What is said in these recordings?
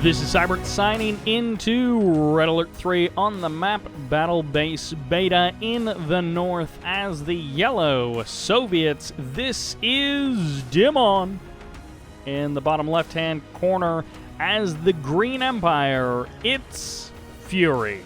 This is Sybert signing into Red Alert 3 on the map Battle Base Beta in the north as the yellow Soviets. This is Dimon. In the bottom left-hand corner as the Green Empire, it's Fury.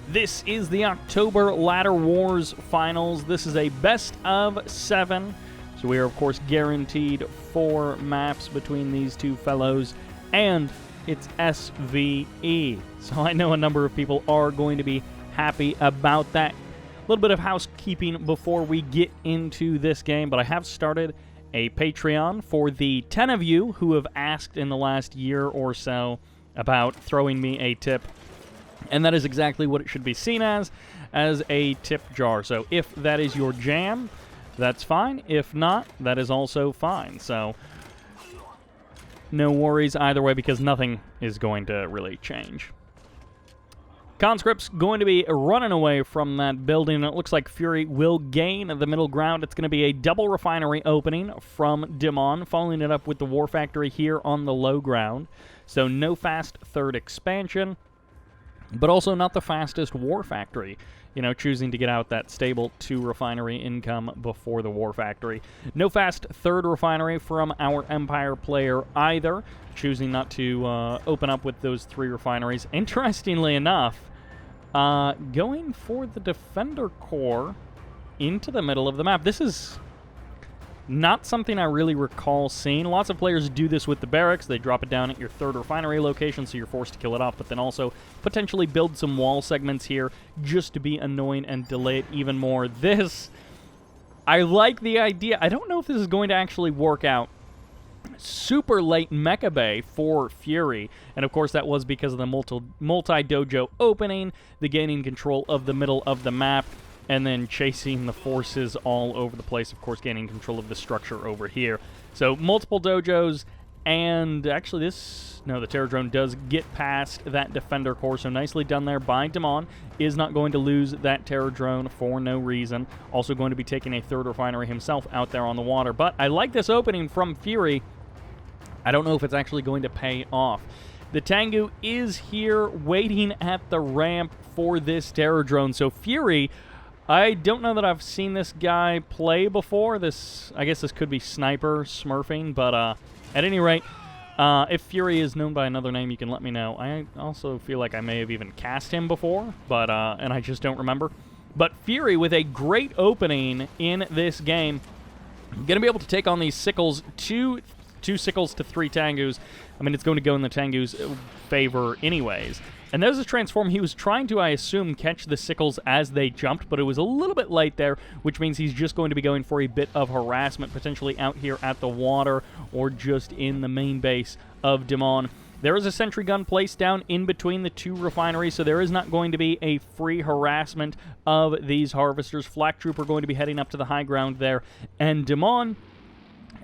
This is the October Ladder Wars Finals. This is a best of 7. So we are, of course, guaranteed 4 maps between these two fellows. And it's SVE. So I know a number of people are going to be happy about that. A little bit of housekeeping before we get into this game, but I have started a Patreon for the 10 of you who have asked in the last year or so about throwing me a tip. And that is exactly what it should be seen as a tip jar. So if that is your jam, that's fine. If not, that is also fine. So no worries either way, because nothing is going to really change. Conscript's going to be running away from that building. It looks like Fury will gain the middle ground. It's going to be a double refinery opening from Dimon, following it up with the War Factory here on the low ground. So no fast third expansion, but also not the fastest War Factory. You know, choosing to get out that stable 2 refinery income before the War Factory. No fast third refinery from our Empire player either, choosing not to open up with those 3 refineries. Interestingly enough, going for the Defender Corps into the middle of the map. This is not something I really recall seeing. Lots of players do this with the barracks. They drop it down at your 3rd refinery location, so you're forced to kill it off, but then also potentially build some wall segments here just to be annoying and delay it even more. This, I like the idea. I don't know if this is going to actually work out. Super late Mecha Bay for Fury, and of course that was because of the multi-dojo opening, the gaining control of the middle of the map, and then chasing the forces all over the place, of course, gaining control of the structure over here. So multiple dojos, and actually the Terror Drone does get past that Defender Corps, so nicely done there by Dimon. Is not going to lose that Terror Drone for no reason. Also going to be taking a 3rd refinery himself out there on the water. But I like this opening from Fury. I don't know if it's actually going to pay off. The Tengu is here waiting at the ramp for this Terror Drone, so Fury, I don't know that I've seen this guy play before. I guess this could be Sniper smurfing, but at any rate, if Fury is known by another name, you can let me know. I also feel like I may have even cast him before, but and I just don't remember. But Fury with a great opening in this game, going to be able to take on these sickles, two sickles to 3 Tengus. I mean, it's going to go in the Tengu's favor anyways. And there's a transform. He was trying to, I assume, catch the sickles as they jumped, but it was a little bit late there, which means he's just going to be going for a bit of harassment, potentially out here at the water or just in the main base of Dimon. There is a sentry gun placed down in between the 2 refineries, so there is not going to be a free harassment of these harvesters. Flak Troop are going to be heading up to the high ground there, and Dimon,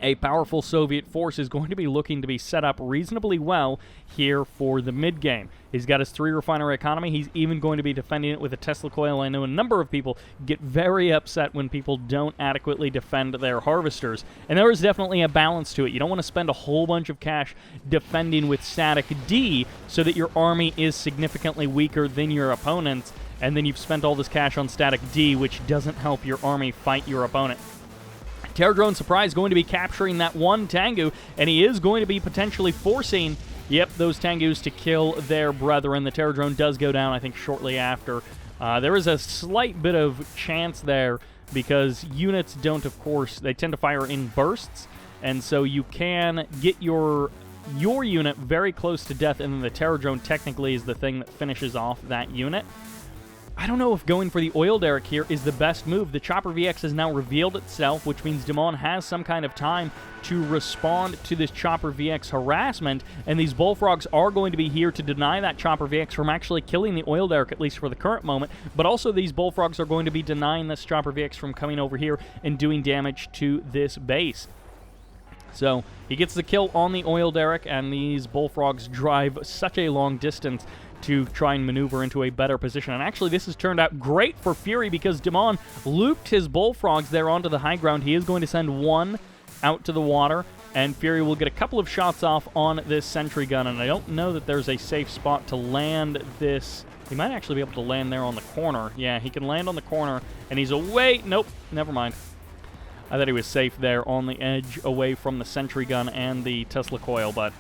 a powerful Soviet force, is going to be looking to be set up reasonably well here for the mid-game. He's got his 3 refinery economy. He's even going to be defending it with a Tesla coil. I know a number of people get very upset when people don't adequately defend their harvesters, and there is definitely a balance to it. You don't want to spend a whole bunch of cash defending with static D so that your army is significantly weaker than your opponent's, and then you've spent all this cash on static D, which doesn't help your army fight your opponent. Terror Drone Surprise going to be capturing that 1 Tengu, and he is going to be potentially forcing, those Tengus to kill their brethren. The Terror Drone does go down, I think, shortly after. There is a slight bit of chance there because units don't, of course, they tend to fire in bursts, and so you can get your unit very close to death, and then the Terror Drone technically is the thing that finishes off that unit. I don't know if going for the oil derrick here is the best move. The Chopper VX has now revealed itself, which means Dimon has some kind of time to respond to this Chopper VX harassment, and these Bullfrogs are going to be here to deny that Chopper VX from actually killing the oil derrick, at least for the current moment, but also these Bullfrogs are going to be denying this Chopper VX from coming over here and doing damage to this base. So he gets the kill on the oil derrick, and these Bullfrogs drive such a long distance to try and maneuver into a better position. And actually, this has turned out great for Fury because Dimon looped his Bullfrogs there onto the high ground. He is going to send 1 out to the water, and Fury will get a couple of shots off on this sentry gun, and I don't know that there's a safe spot to land this. He might actually be able to land there on the corner. Yeah, he can land on the corner, and he's away. Nope, never mind. I thought he was safe there on the edge away from the sentry gun and the Tesla coil, but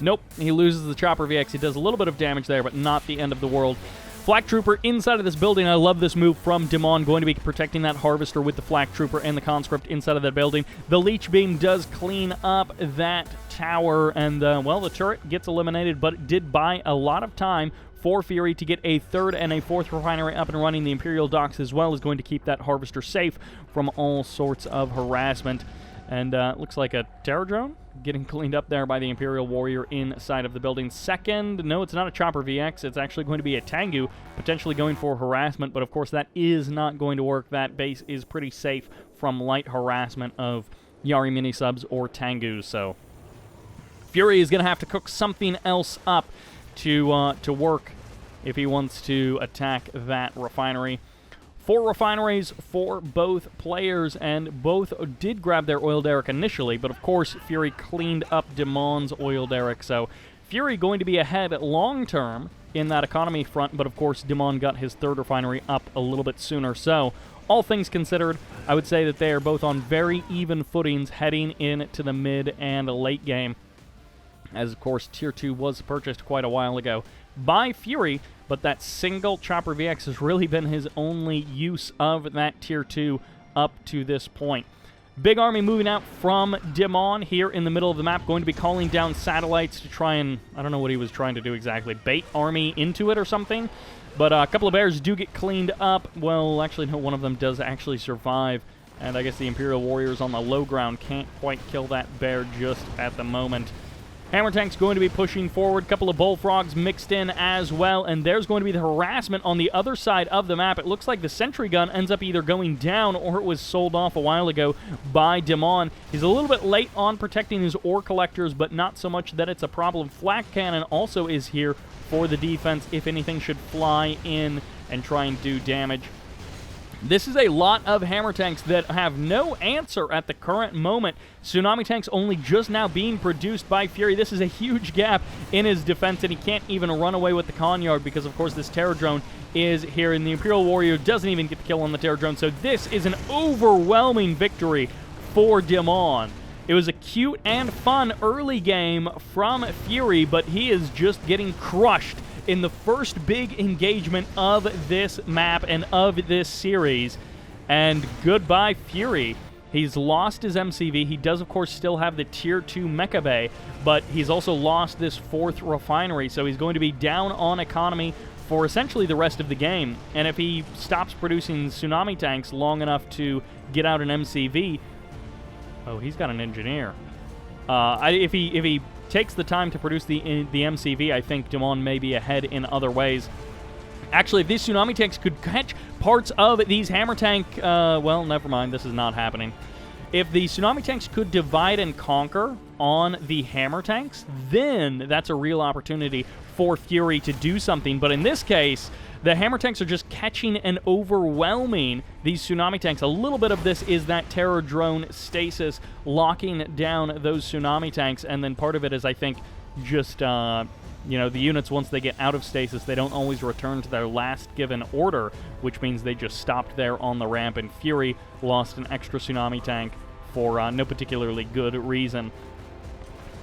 nope, he loses the Chopper VX. He does a little bit of damage there, but not the end of the world. Flak Trooper inside of this building. I love this move from Dimon, going to be protecting that Harvester with the Flak Trooper and the Conscript inside of that building. The Leech Beam does clean up that tower, and, well, the turret gets eliminated, but it did buy a lot of time for Fury to get a third and a fourth refinery up and running. The Imperial docks as well is going to keep that Harvester safe from all sorts of harassment. And looks like a Terror Drone getting cleaned up there by the Imperial Warrior inside of the building. Second, no, it's not a Chopper VX. It's actually going to be a Tengu, potentially going for harassment, but of course that is not going to work. That base is pretty safe from light harassment of Yari mini-subs or Tengus, so Fury is going to have to cook something else up to work if he wants to attack that refinery. 4 refineries for both players, and both did grab their oil derrick initially, but of course Fury cleaned up Dimon's oil derrick, so Fury going to be ahead long-term in that economy front, but of course Dimon got his third refinery up a little bit sooner, so all things considered, I would say that they are both on very even footings heading into the mid and late game, as of course Tier 2 was purchased quite a while ago by Fury, but that single Chopper VX has really been his only use of that Tier 2 up to this point. Big army moving out from Dimon here in the middle of the map, going to be calling down satellites to try and, I don't know what he was trying to do exactly, bait army into it or something, but a couple of bears do get cleaned up. Well, actually, no, one of them does actually survive, and I guess the Imperial Warriors on the low ground can't quite kill that bear just at the moment. Hammer Tank's going to be pushing forward, couple of Bullfrogs mixed in as well, and there's going to be the harassment on the other side of the map. It looks like the sentry gun ends up either going down or it was sold off a while ago by Dimon. He's a little bit late on protecting his ore collectors, but not so much that it's a problem. Flak Cannon also is here for the defense if anything should fly in and try and do damage. This is a lot of Hammer Tanks that have no answer at the current moment. Tsunami Tanks only just now being produced by Fury. This is a huge gap in his defense, and he can't even run away with the Conyard because, of course, this Terror Drone is here, and the Imperial Warrior doesn't even get the kill on the Terror Drone. So this is an overwhelming victory for Dimon. It was a cute and fun early game from Fury, but he is just getting crushed in the first big engagement of this map and of this series. And goodbye, Fury. He's lost his MCV. He does, of course, still have the Tier 2 Mecha Bay, but he's also lost this 4th refinery, so he's going to be down on economy for essentially the rest of the game. And if he stops producing Tsunami Tanks long enough to get out an MCV... Oh, he's got an engineer. If he takes the time to produce the MCV, I think Dimon may be ahead in other ways. Actually, if these Tsunami Tanks could catch parts of these Hammer Tank... well, never mind, this is not happening. If the Tsunami Tanks could divide and conquer on the Hammer Tanks, then that's a real opportunity for Fury to do something. But in this case, the Hammer Tanks are just catching and overwhelming these Tsunami Tanks. A little bit of this is that Terror Drone stasis locking down those Tsunami Tanks, and then part of it is, I think, just, you know, the units, once they get out of stasis, they don't always return to their last given order, which means they just stopped there on the ramp, and Fury lost an extra Tsunami Tank for no particularly good reason.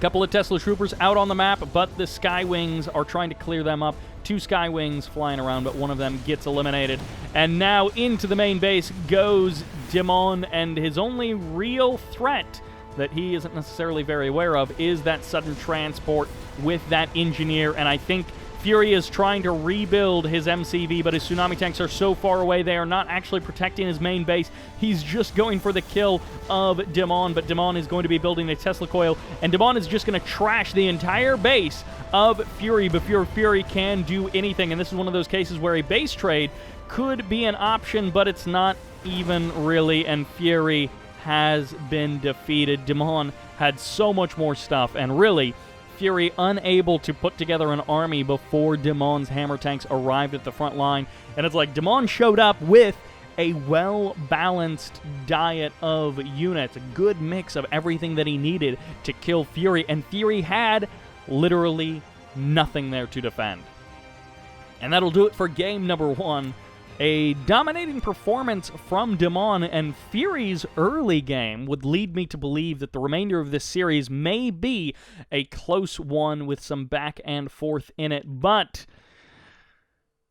Couple of Tesla Troopers out on the map, but the Skywings are trying to clear them up. 2 Skywings flying around, but one of them gets eliminated. And now into the main base goes Dimon, and his only real threat that he isn't necessarily very aware of is that sudden transport with that engineer, and I think Fury is trying to rebuild his MCV, but his Tsunami Tanks are so far away, they are not actually protecting his main base. He's just going for the kill of Dimon, but Dimon is going to be building a Tesla coil, and Dimon is just going to trash the entire base of Fury before Fury can do anything, and this is one of those cases where a base trade could be an option, but it's not even really, and Fury has been defeated. Dimon had so much more stuff, and really, Fury unable to put together an army before Dimon's Hammer Tanks arrived at the front line. And it's like Dimon showed up with a well-balanced diet of units, a good mix of everything that he needed to kill Fury, and Fury had literally nothing there to defend. And that'll do it for game number 1. A dominating performance from Dimon, and Fury's early game would lead me to believe that the remainder of this series may be a close one with some back and forth in it. But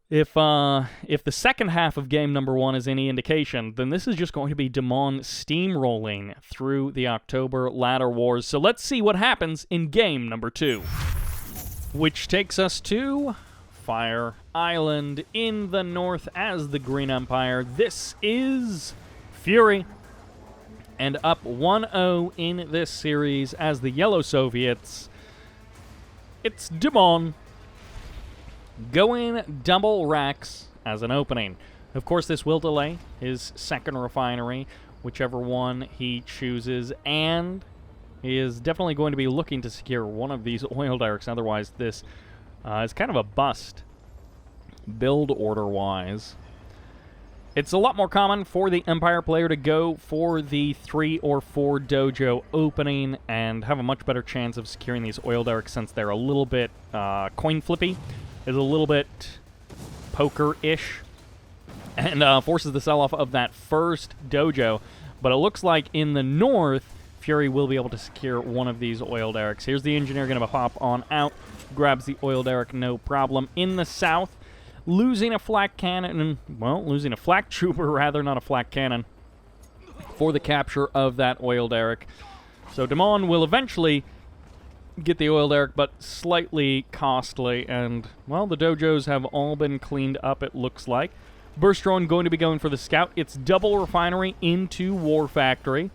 if the second half of game number 1 is any indication, then this is just going to be Dimon steamrolling through the October Ladder Wars. So let's see what happens in game number 2, which takes us to Fire Island in the north as the Green Empire. This is Fury, and up 1-0 in this series as the Yellow Soviets. It's Dimon going double racks as an opening. Of course, this will delay his second refinery, whichever one he chooses, and he is definitely going to be looking to secure one of these oil derricks. Otherwise, this is kind of a bust, build order-wise. It's a lot more common for the Empire player to go for the 3 or 4 dojo opening and have a much better chance of securing these oil derricks, since they're a little bit coin flippy, is a little bit poker-ish, and forces the sell-off of that first dojo. But it looks like in the north, Fury will be able to secure one of these oil derricks. Here's the engineer going to hop on out, grabs the oil derrick, no problem. In the south, losing a flak cannon, well, losing a flak trooper rather, not a flak cannon, for the capture of that oil derrick. So Dimon will eventually get the oil derrick, but slightly costly, and, well, the dojos have all been cleaned up, it looks like. Burst drone going to be going for the scout. It's double refinery into war factory.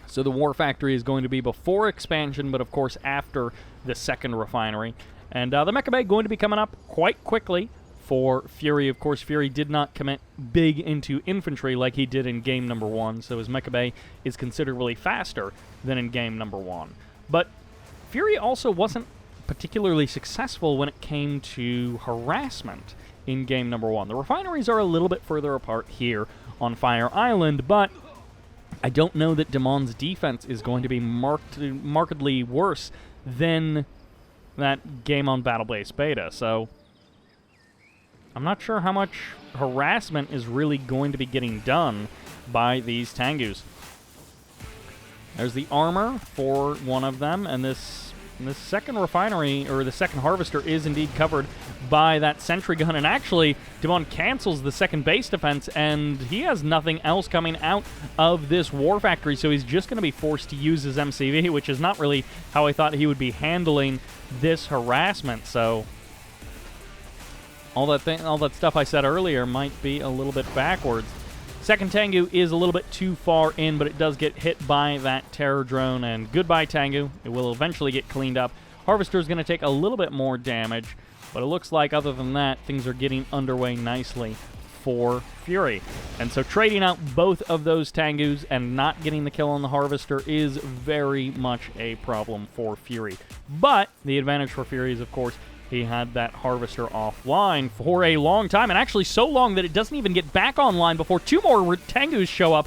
So the war factory is going to be before expansion, but of course after the second refinery. And the Mecha Bay going to be coming up quite quickly for Fury. Of course, Fury did not commit big into infantry like he did in game number 1, so his Mecha Bay is considerably faster than in game number 1. But Fury also wasn't particularly successful when it came to harassment in game number 1. The refineries are a little bit further apart here on Fire Island, but I don't know that Dimon's defense is going to be markedly worse than that game on Battle Base Beta, so I'm not sure how much harassment is really going to be getting done by these Tengus. There's the armor for one of them, and this second refinery, or the second harvester, is indeed covered by that sentry gun, and actually Dimon cancels the second base defense, and he has nothing else coming out of this war factory, so he's just going to be forced to use his MCV, which is not really how I thought he would be handling this harassment. So all that stuff I said earlier might be a little bit backwards. Second Tengu is a little bit too far in, but it does get hit by that terror drone, and goodbye Tengu. It will eventually get cleaned up. Harvester is going to take a little bit more damage, but it looks like other than that, things are getting underway nicely for Fury. And so trading out both of those Tengus and not getting the kill on the Harvester is very much a problem for Fury. But the advantage for Fury is, of course, he had that Harvester offline for a long time, and actually so long that it doesn't even get back online before 2 more Tengus show up.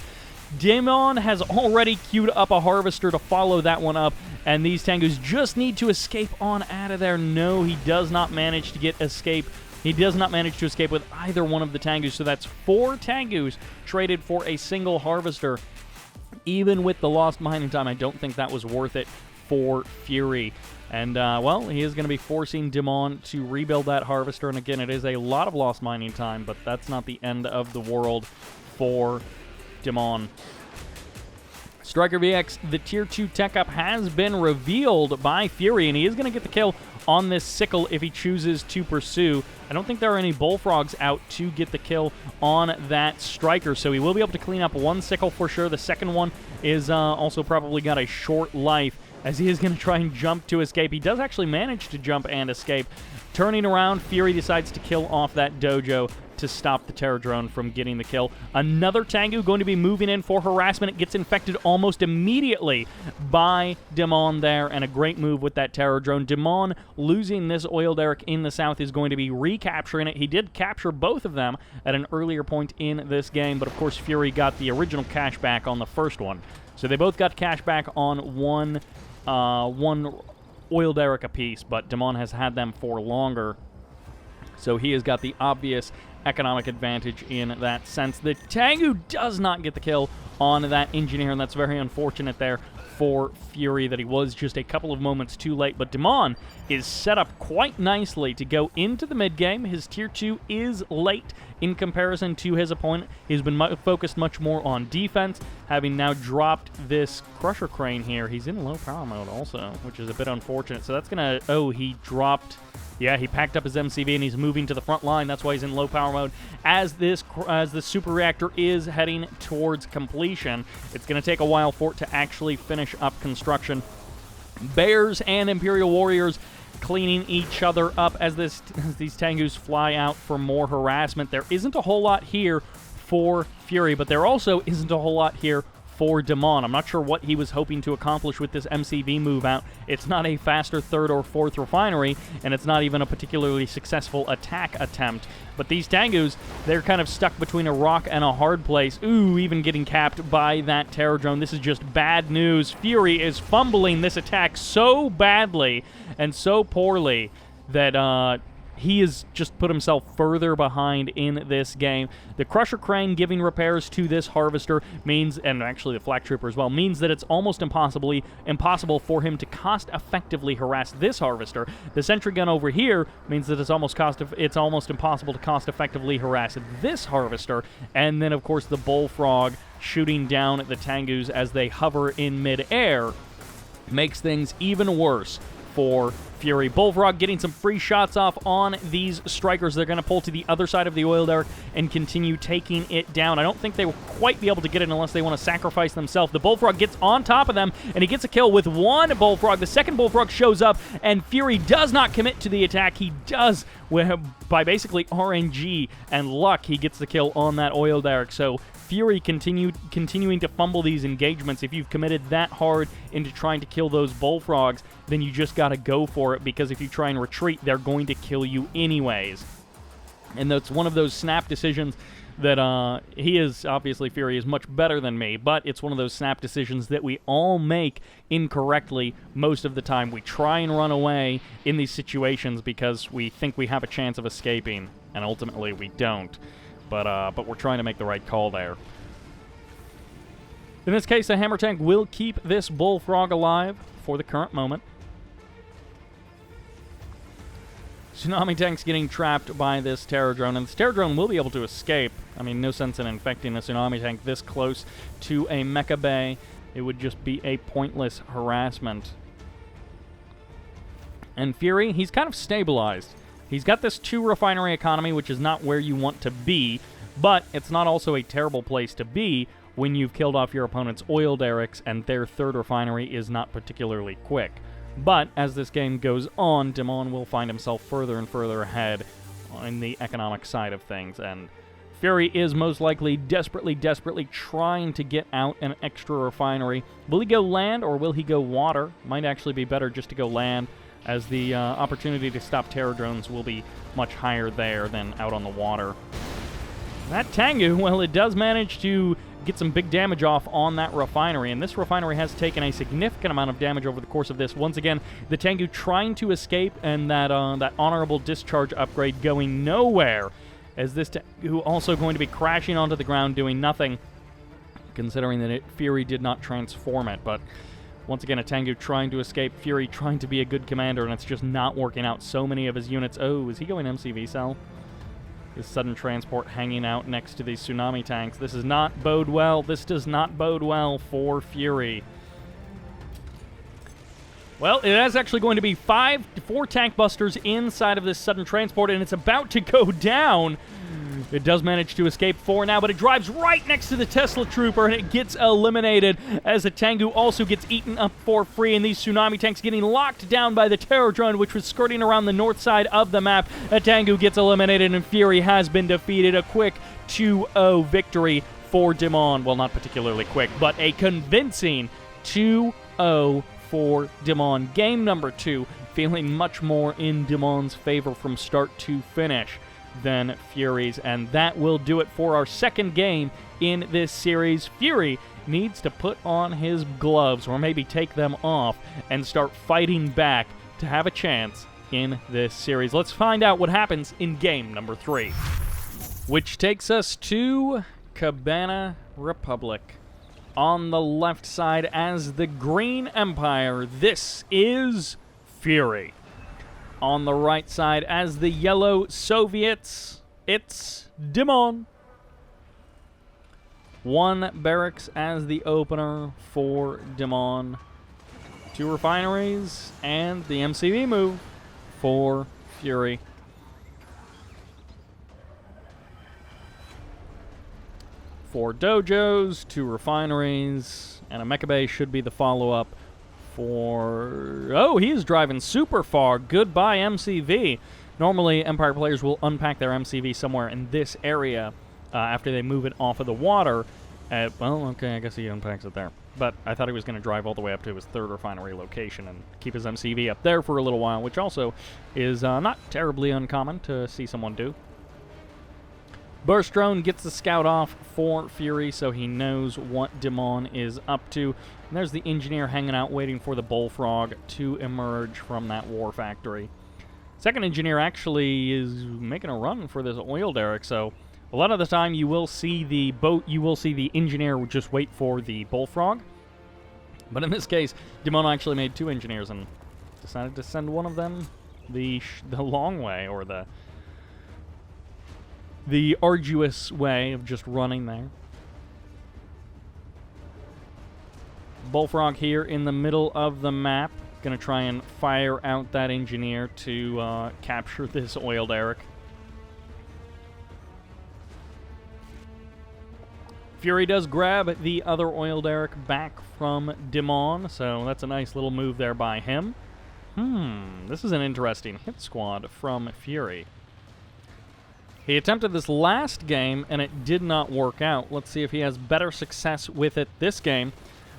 Dimon has already queued up a Harvester to follow that one up, and these Tengus just need to escape on out of there. No, he does not manage to escape. He does not manage to escape with either one of the Tengus, so that's 4 Tengus traded for a single Harvester. Even with the lost mining time, I don't think that was worth it for Fury. And, well, he is going to be forcing Dimon to rebuild that Harvester. And again, it is a lot of lost mining time, but that's not the end of the world for Dimon. Striker VX, the Tier 2 tech-up has been revealed by Fury, and he is going to get the kill on this Sickle if he chooses to pursue. I don't think there are any Bullfrogs out to get the kill on that Striker, so he will be able to clean up one Sickle for sure. The second one is also probably got a short life, as he is going to try and jump to escape. He does actually manage to jump and escape. Turning around, Fury decides to kill off that dojo to stop the Terror Drone from getting the kill. Another Tengu going to be moving in for harassment. It gets infected almost immediately by Dimon there, and a great move with that Terror Drone. Dimon losing this oil derrick in the south is going to be recapturing it. He did capture both of them at an earlier point in this game, but of course Fury got the original cash back on the first one. So they both got cash back on one oil derrick apiece, but Dimon has had them for longer. So he has got the obvious economic advantage in that sense. The Tengu does not get the kill on that engineer, and that's very unfortunate there for Fury that he was just a couple of moments too late. But Dimon is set up quite nicely to go into the mid-game. His Tier 2 is late in comparison to his opponent. He's been focused much more on defense, having now dropped this Crusher Crane here. He's in low power mode also, which is a bit unfortunate. So that's going to... Oh, he dropped... Yeah, he packed up his MCV and he's moving to the front line. That's why he's in low power mode. As the super reactor is heading towards completion, it's going to take a while for it to actually finish up construction. Bears and Imperial Warriors cleaning each other up as these Tengus fly out for more harassment. There isn't a whole lot here for Fury, but there also isn't a whole lot here for Dimon. I'm not sure what he was hoping to accomplish with this MCV move out. It's not a faster third or fourth refinery, and it's not even a particularly successful attack attempt. But these Tengus, they're kind of stuck between a rock and a hard place. Ooh, even getting capped by that Terror Drone. This is just bad news. Fury is fumbling this attack so badly and so poorly that he has just put himself further behind in this game. The Crusher Crane giving repairs to this Harvester means, and actually the Flak Trooper as well, means that it's almost impossible for him to cost-effectively harass this Harvester. The Sentry Gun over here means that it's almost impossible to cost-effectively harass this Harvester. And then, of course, the Bullfrog shooting down at the Tengus as they hover in mid-air makes things even worse for Fury. Bullfrog getting some free shots off on these strikers. They're going to pull to the other side of the oil derrick and continue taking it down. I don't think they will quite be able to get it unless they want to sacrifice themselves. The Bullfrog gets on top of them, and he gets a kill with one Bullfrog. The second Bullfrog shows up, and Fury does not commit to the attack. He does, by basically RNG and luck, he gets the kill on that oil derrick. So Fury continuing to fumble these engagements. If you've committed that hard into trying to kill those Bullfrogs, then you just got to go for it, because if you try and retreat, they're going to kill you anyways. And that's one of those snap decisions that he is, obviously Fury is much better than me, but it's one of those snap decisions that we all make incorrectly most of the time. We try and run away in these situations because we think we have a chance of escaping, and ultimately we don't. But we're trying to make the right call there. In this case, the Hammer Tank will keep this Bullfrog alive for the current moment. Tsunami Tank's getting trapped by this Terror Drone, and this Terror Drone will be able to escape. I mean, no sense in infecting a Tsunami Tank this close to a Mecha Bay. It would just be a pointless harassment. And Fury, he's kind of stabilized. He's got this 2 refinery economy, which is not where you want to be, but it's not also a terrible place to be when you've killed off your opponent's oil derricks and their 3rd refinery is not particularly quick. But as this game goes on, Dimon will find himself further and further ahead on the economic side of things, and Fury is most likely desperately trying to get out an extra refinery. Will he go land or will he go water? Might actually be better just to go land, as the opportunity to stop Terror Drones will be much higher there than out on the water. That Tengu, well, it does manage to get some big damage off on that refinery, and this refinery has taken a significant amount of damage over the course of this. Once again, the Tengu trying to escape, and that honorable discharge upgrade going nowhere, as this Tengu also going to be crashing onto the ground doing nothing, considering that Fury did not transform it. But once again, a Tengu trying to escape, Fury trying to be a good commander, and it's just not working out. So many of his units... Oh, is he going MCV cell? His sudden transport hanging out next to these Tsunami Tanks. This does not bode well. This does not bode well for Fury. Well, it is actually going to be 4 tank busters inside of this sudden transport, and it's about to go down. It does manage to escape 4 now, but it drives right next to the Tesla Trooper, and it gets eliminated as the Tengu also gets eaten up for free, and these Tsunami Tanks getting locked down by the Terror Drone, which was skirting around the north side of the map. A Tengu gets eliminated, and Fury has been defeated. A quick 2-0 victory for Dimon. Well, not particularly quick, but a convincing 2-0 for Dimon. Game number 2, feeling much more in Dimon's favor from start to finish than Fury's, and that will do it for our second game in this series. Fury needs to put on his gloves, or maybe take them off, and start fighting back to have a chance in this series. Let's find out what happens in game number 3, which takes us to Cabana Republic. On the left side as the Green Empire, this is Fury. On the right side as the Yellow Soviets, it's Dimon. 1 barracks as the opener for Dimon. 2 refineries and the MCV move for Fury. Four dojos, 2 refineries, and a mecha bay should be the follow-up for... Oh, he is driving super far. Goodbye, MCV. Normally, Empire players will unpack their MCV somewhere in this area after they move it off of the water. Well, okay, I guess he unpacks it there. But I thought he was going to drive all the way up to his 3rd refinery location and keep his MCV up there for a little while, which also is not terribly uncommon to see someone do. Burst Drone gets the scout off for Fury, so he knows what Dimon is up to. And there's the engineer hanging out waiting for the Bullfrog to emerge from that war factory. Second engineer actually is making a run for this oil derrick, so a lot of the time you will see the boat, you will see the engineer just wait for the Bullfrog. But in this case, Dimon actually made 2 engineers and decided to send one of them the long way, or the arduous way of just running there. Bullfrog here in the middle of the map. Gonna try and fire out that engineer to capture this oil derrick. Fury does grab the other oil derrick back from Dimon, so that's a nice little move there by him. This is an interesting hit squad from Fury. He attempted this last game, and it did not work out. Let's see if he has better success with it this game.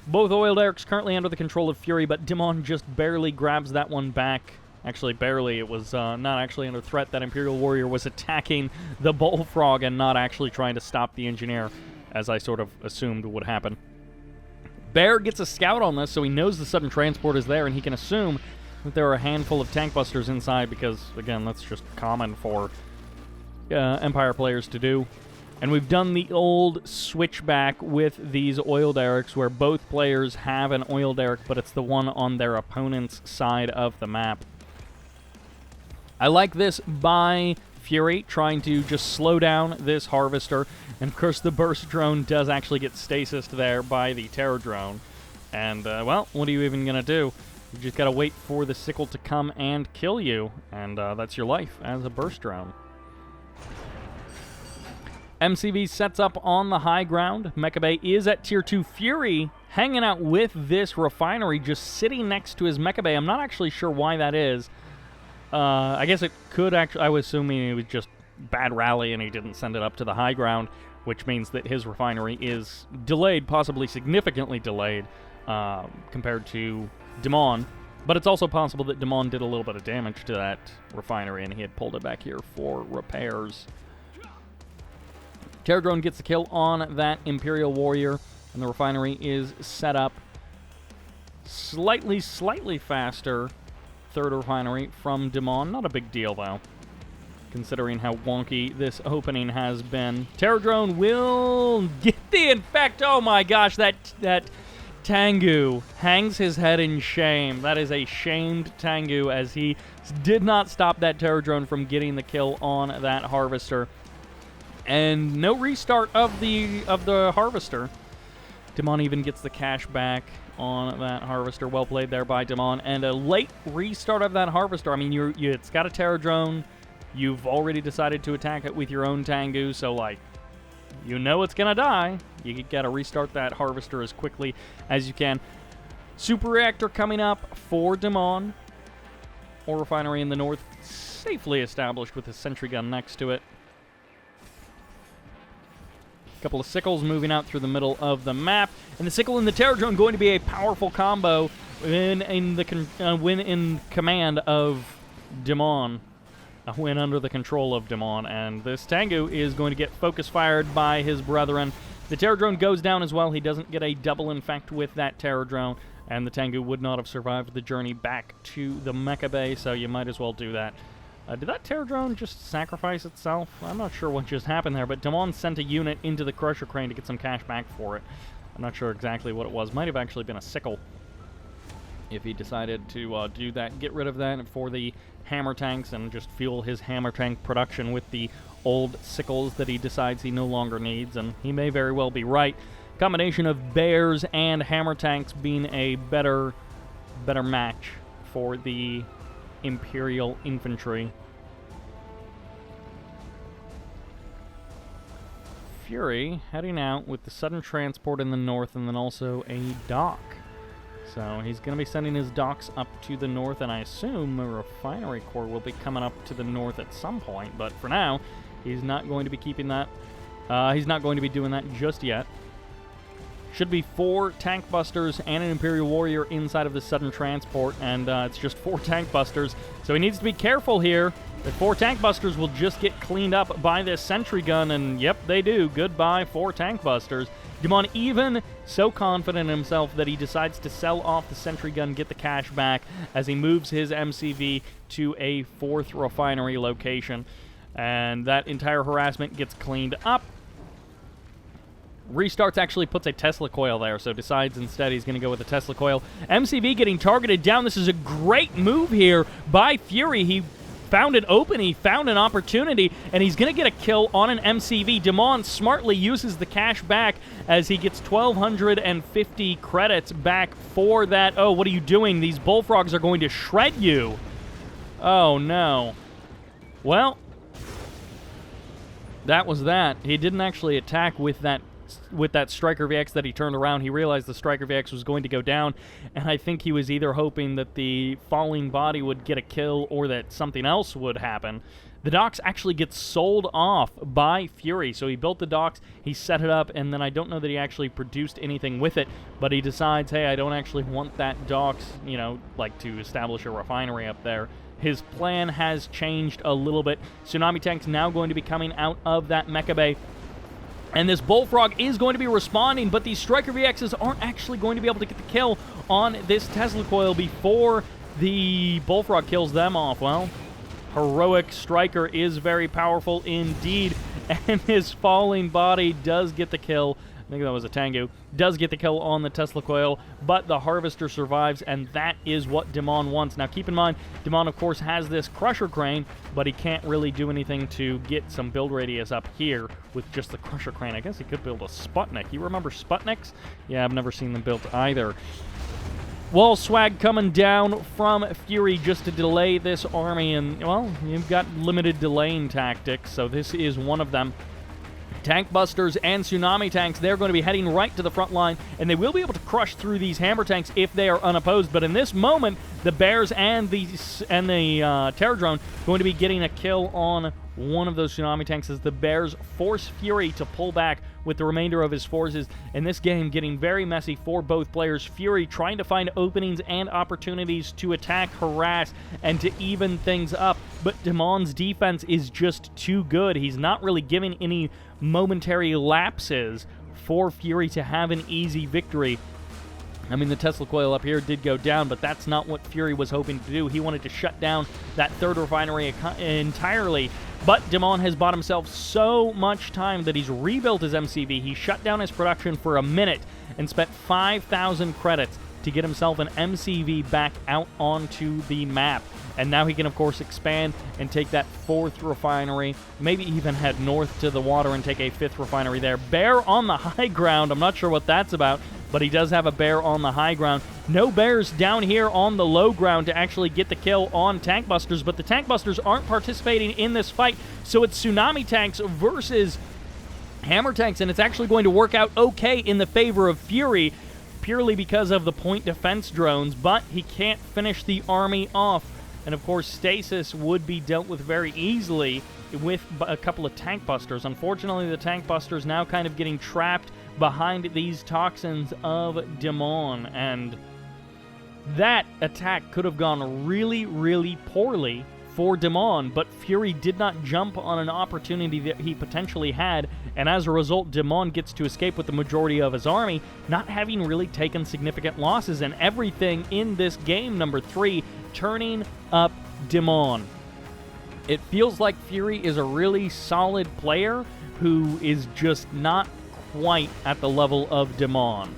Both oil derricks currently under the control of Fury, but Dimon just barely grabs that one back. Actually, barely. It was not actually under threat. That Imperial Warrior was attacking the Bullfrog and not actually trying to stop the engineer, as I sort of assumed would happen. Bear gets a scout on this, so he knows the sudden transport is there, and he can assume that there are a handful of tank busters inside because, again, that's just common for Empire players to do. And we've done the old switchback with these oil derricks where both players have an oil derrick, but it's the one on their opponent's side of the map. I like this by Fury, trying to just slow down this harvester. And of course the burst drone does actually get stasis there by the terror drone. And, well, what are you even going to do? You just got to wait for the sickle to come and kill you. And that's your life as a burst drone. MCV sets up on the high ground. Mecha Bay is at Tier 2. Fury hanging out with this refinery, just sitting next to his Mecha Bay. I'm not actually sure why that is. I guess it could actually... I was assuming it was just bad rally and he didn't send it up to the high ground, which means that his refinery is delayed, possibly significantly delayed, compared to Dimon. But it's also possible that Dimon did a little bit of damage to that refinery and he had pulled it back here for repairs. Terror Drone gets the kill on that Imperial Warrior, and the refinery is set up slightly faster. 3rd refinery from Dimon. Not a big deal, though, considering how wonky this opening has been. Terror Drone will get the infect. Oh my gosh, that Tengu hangs his head in shame. That is a shamed Tengu, as he did not stop that Terror Drone from getting the kill on that harvester. And no restart of the harvester. Dimon even gets the cash back on that harvester. Well played there by Dimon. And a late restart of that harvester. I mean, it's got a terror drone. You've already decided to attack it with your own Tengu, so, like, you know it's gonna die. You gotta restart that harvester as quickly as you can. Super reactor coming up for Dimon. Ore refinery in the north, safely established with a sentry gun next to it. Couple of sickles moving out through the middle of the map. And the sickle and the terror drone going to be a powerful combo win in command of Dimon. A win under the control of Dimon, and this Tengu is going to get focus fired by his brethren. The Terror Drone goes down as well. He doesn't get a double infect with that Terror Drone, and the Tengu would not have survived the journey back to the Mecha Bay, so you might as well do that. Did that Terror Drone just sacrifice itself? I'm not sure what just happened there, but Dimon sent a unit into the Crusher Crane to get some cash back for it. I'm not sure exactly what it was. Might have actually been a sickle if he decided to do that. Get rid of that for the hammer tanks and just fuel his hammer tank production with the old sickles that he decides he no longer needs, and he may very well be right. Combination of bears and hammer tanks being a better match for the Imperial infantry. Fury heading out with the sudden transport in the north and then also a dock. So he's going to be sending his docks up to the north, and I assume a refinery core will be coming up to the north at some point, but for now, he's not going to be keeping that. He's not going to be doing that just yet. Should be 4 tank busters and an Imperial warrior inside of the sudden transport, and it's just 4 tank busters, so he needs to be careful here. The 4 tank busters will just get cleaned up by this sentry gun, and yep, they do. Goodbye, 4 tank busters. Dimon even so confident in himself that he decides to sell off the sentry gun, get the cash back, as he moves his MCV to a 4th refinery location. And that entire harassment gets cleaned up. Restarts actually puts a Tesla coil there, so decides instead he's going to go with a Tesla coil. MCV getting targeted down. This is a great move here by Fury. He found an opening, he found an opportunity, and he's going to get a kill on an MCV. Dimon smartly uses the cash back as he gets 1,250 credits back for that. Oh, what are you doing? These bullfrogs are going to shred you. Oh, no. Well, that was that. He didn't actually attack with that Striker VX that he turned around. He realized the Striker VX was going to go down, and I think he was either hoping that the falling body would get a kill or that something else would happen. The docks actually get sold off by Fury, so he built the docks, he set it up, and then I don't know that he actually produced anything with it, but he decides, hey, I don't actually want that docks, you know, like to establish a refinery up there. His plan has changed a little bit. Tsunami tank's now going to be coming out of that Mecha Bay, and this Bullfrog is going to be responding, but these Striker VXs aren't actually going to be able to get the kill on this Tesla coil before the Bullfrog kills them off. Well, heroic Striker is very powerful indeed, and his falling body does get the kill. I think that was a Tengu. Does get the kill on the Tesla coil, but the Harvester survives, and that is what Dimon wants. Now, keep in mind, Dimon, of course, has this Crusher Crane, but he can't really do anything to get some build radius up here with just the Crusher Crane. I guess he could build a Sputnik. You remember Sputniks? Yeah, I've never seen them built either. Wall swag coming down from Fury just to delay this army, and, well, you've got limited delaying tactics, so this is one of them. Tank busters and tsunami tanks, they're going to be heading right to the front line, and they will be able to crush through these hammer tanks if they are unopposed. But in this moment, the bears and the Terror Drone going to be getting a kill on one of those tsunami tanks as the bears force Fury to pull back with the remainder of his forces. In this game, getting very messy for both players. Fury trying to find openings and opportunities to attack, harass, and to even things up. But Dimon's defense is just too good. He's not really giving any momentary lapses for Fury to have an easy victory. I mean, the Tesla coil up here did go down, but that's not what Fury was hoping to do. He wanted to shut down that third refinery entirely, but Dimon has bought himself so much time that he's rebuilt his MCV. He shut down his production for a minute and spent 5,000 credits to get himself an MCV back out onto the map. And now he can, of course, expand and take that fourth refinery, maybe even head north to the water and take a fifth refinery there. Bear on the high ground. I'm not sure what that's about, but he does have a bear on the high ground. No bears down here on the low ground to actually get the kill on tank busters, but the tank busters aren't participating in this fight, so it's tsunami tanks versus hammer tanks, and it's actually going to work out okay in the favor of Fury, purely because of the point defense drones, but he can't finish the army off. And of course, stasis would be dealt with very easily with a couple of tank busters. Unfortunately, the tank busters now kind of getting trapped behind these toxins of Dimon, and That attack could have gone really, really poorly for Dimon, but Fury did not jump on an opportunity that he potentially had, and as a result, Dimon gets to escape with the majority of his army, not having really taken significant losses, and everything in this game, number 3, turning up Dimon. It feels like Fury is a really solid player who is just not quite at the level of Dimon.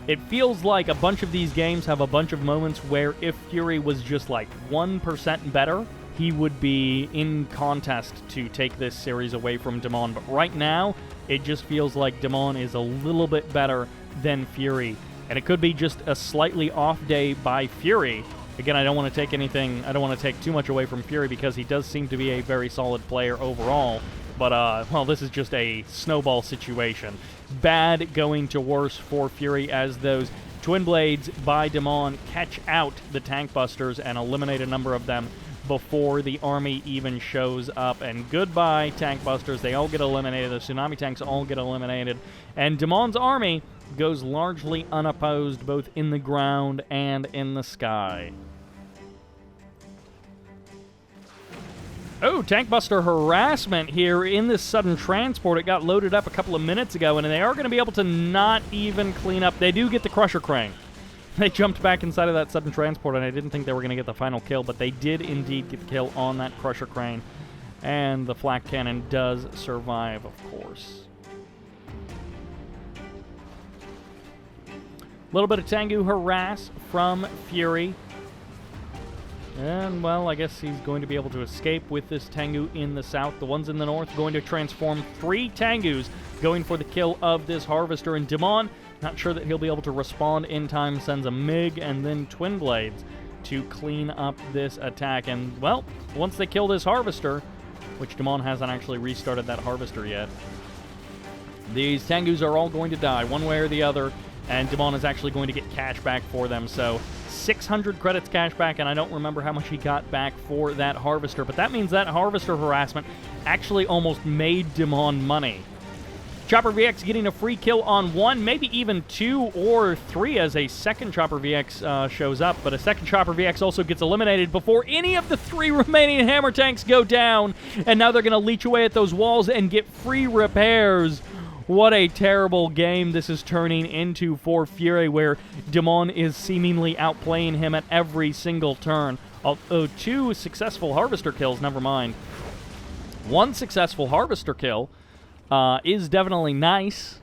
It feels like a bunch of these games have a bunch of moments where if Fury was just like 1% better, he would be in contest to take this series away from Dimon. But right now, it just feels like Dimon is a little bit better than Fury. And it could be just a slightly off day by Fury. Again, I don't want to take too much away from Fury because he does seem to be a very solid player overall. But, well, this is just a snowball situation. Bad going to worse for Fury as those Twin Blades by Dimon catch out the Tank Busters and eliminate a number of them before the army even shows up. And goodbye, Tank Busters. They all get eliminated. The Tsunami Tanks all get eliminated. And Dimon's army goes largely unopposed both in the ground and in the sky. Oh, Tank Buster harassment here in this sudden transport. It got loaded up a couple of minutes ago, and they are going to be able to not even clean up. They do get the Crusher Crane. They jumped back inside of that sudden transport, and I didn't think they were going to get the final kill, but they did indeed get the kill on that Crusher Crane. And the Flak Cannon does survive, of course. A little bit of Tengu harass from Fury. And, well, I guess he's going to be able to escape with this Tengu in the south. The ones in the north going to transform 3 Tengus, going for the kill of this Harvester. And Dimon, not sure that he'll be able to respond in time, sends a MiG and then Twin Blades to clean up this attack. And, well, once they kill this Harvester, which Dimon hasn't actually restarted that Harvester yet, these Tengus are all going to die one way or the other, and Dimon is actually going to get cash back for them. So 600 credits cash back, and I don't remember how much he got back for that Harvester, but that means that Harvester harassment actually almost made Dimon money. Chopper VX getting a free kill on 1, maybe even 2 or 3 as a second Chopper VX shows up, but a second Chopper VX also gets eliminated before any of the 3 remaining Hammer Tanks go down, and now they're going to leech away at those walls and get free repairs. What a terrible game this is turning into for Fury, where Dimon is seemingly outplaying him at every single turn. Although 2 successful Harvester kills, never mind. 1 successful Harvester kill is definitely nice.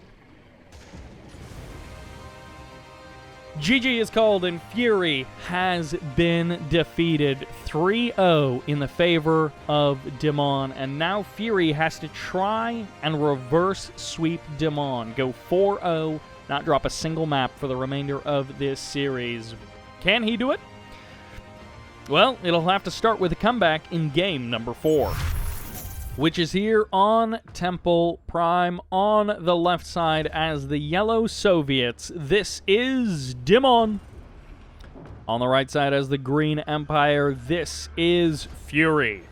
GG is called, and Fury has been defeated 3-0 in the favor of Dimon. And now Fury has to try and reverse sweep Dimon. Go 4-0, not drop a single map for the remainder of this series. Can he do it? Well, it'll have to start with a comeback in game number 4, which is here on Temple Prime on the left side as the Yellow Soviets. This is Dimon. On the right side as the Green Empire, this is Fury.